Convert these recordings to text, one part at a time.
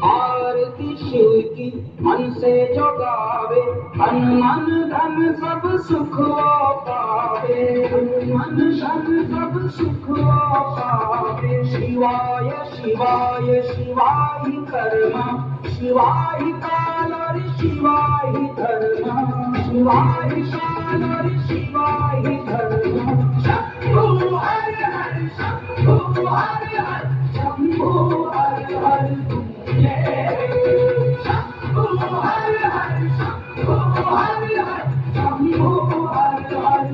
आरती शिव की मन से जो गावे, तन मन धन सब सुख वो पावे, मन धन सब सुख वो पावे। शिवाय शिवाय शिवाय कर्मा, शिवाय काल और शिवाय धर्म, शिवाय काल और शिवाय धर्म। शंभु हर हर शंभु हर हर शंभु हर हर शंभु हर हर शंभु हर हर शंभु हर हर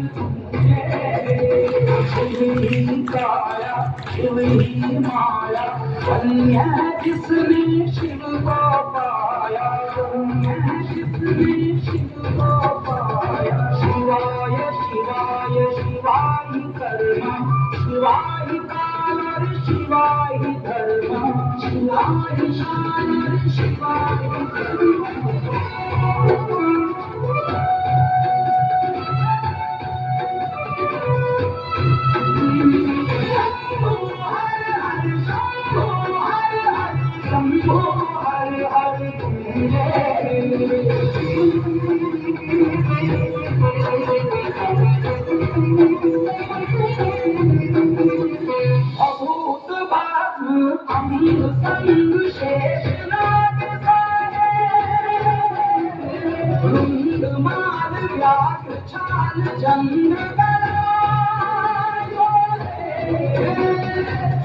शिव ही काया शिव ही माया, धन्य जिसने शिव को पाया, धन्य जिसने शिव को पाया। शिवाय शिवाय शिवाय कर्मा, शिवाय काल और शिवाय धर्म, शिवाय शान और शिवाय शंभो हर हर अभूत भाग्य अमीर संग शेषनाग सारे, रुंड माल व्याघ्र छाल चंद्र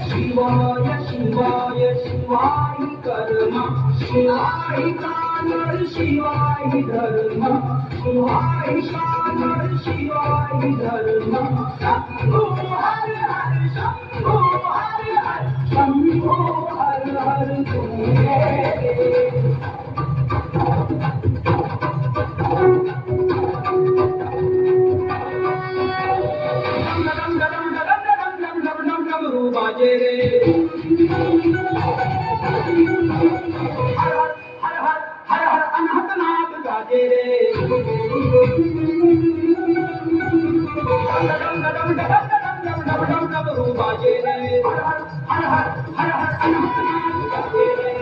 शिवाय शिवाय शिवाय कर्मा, शिवाय काल और शिवाय धर्म, शिवाय शान और शिवाय धर्म। शंभु हर हर शंभु हर हर शंभु हर हर बाजे रे हर हर हर हर हर अनहद नाद गाजे रे, डमरू बाजे रे हर हर हर हर हर अनहद नाद गाजे रे।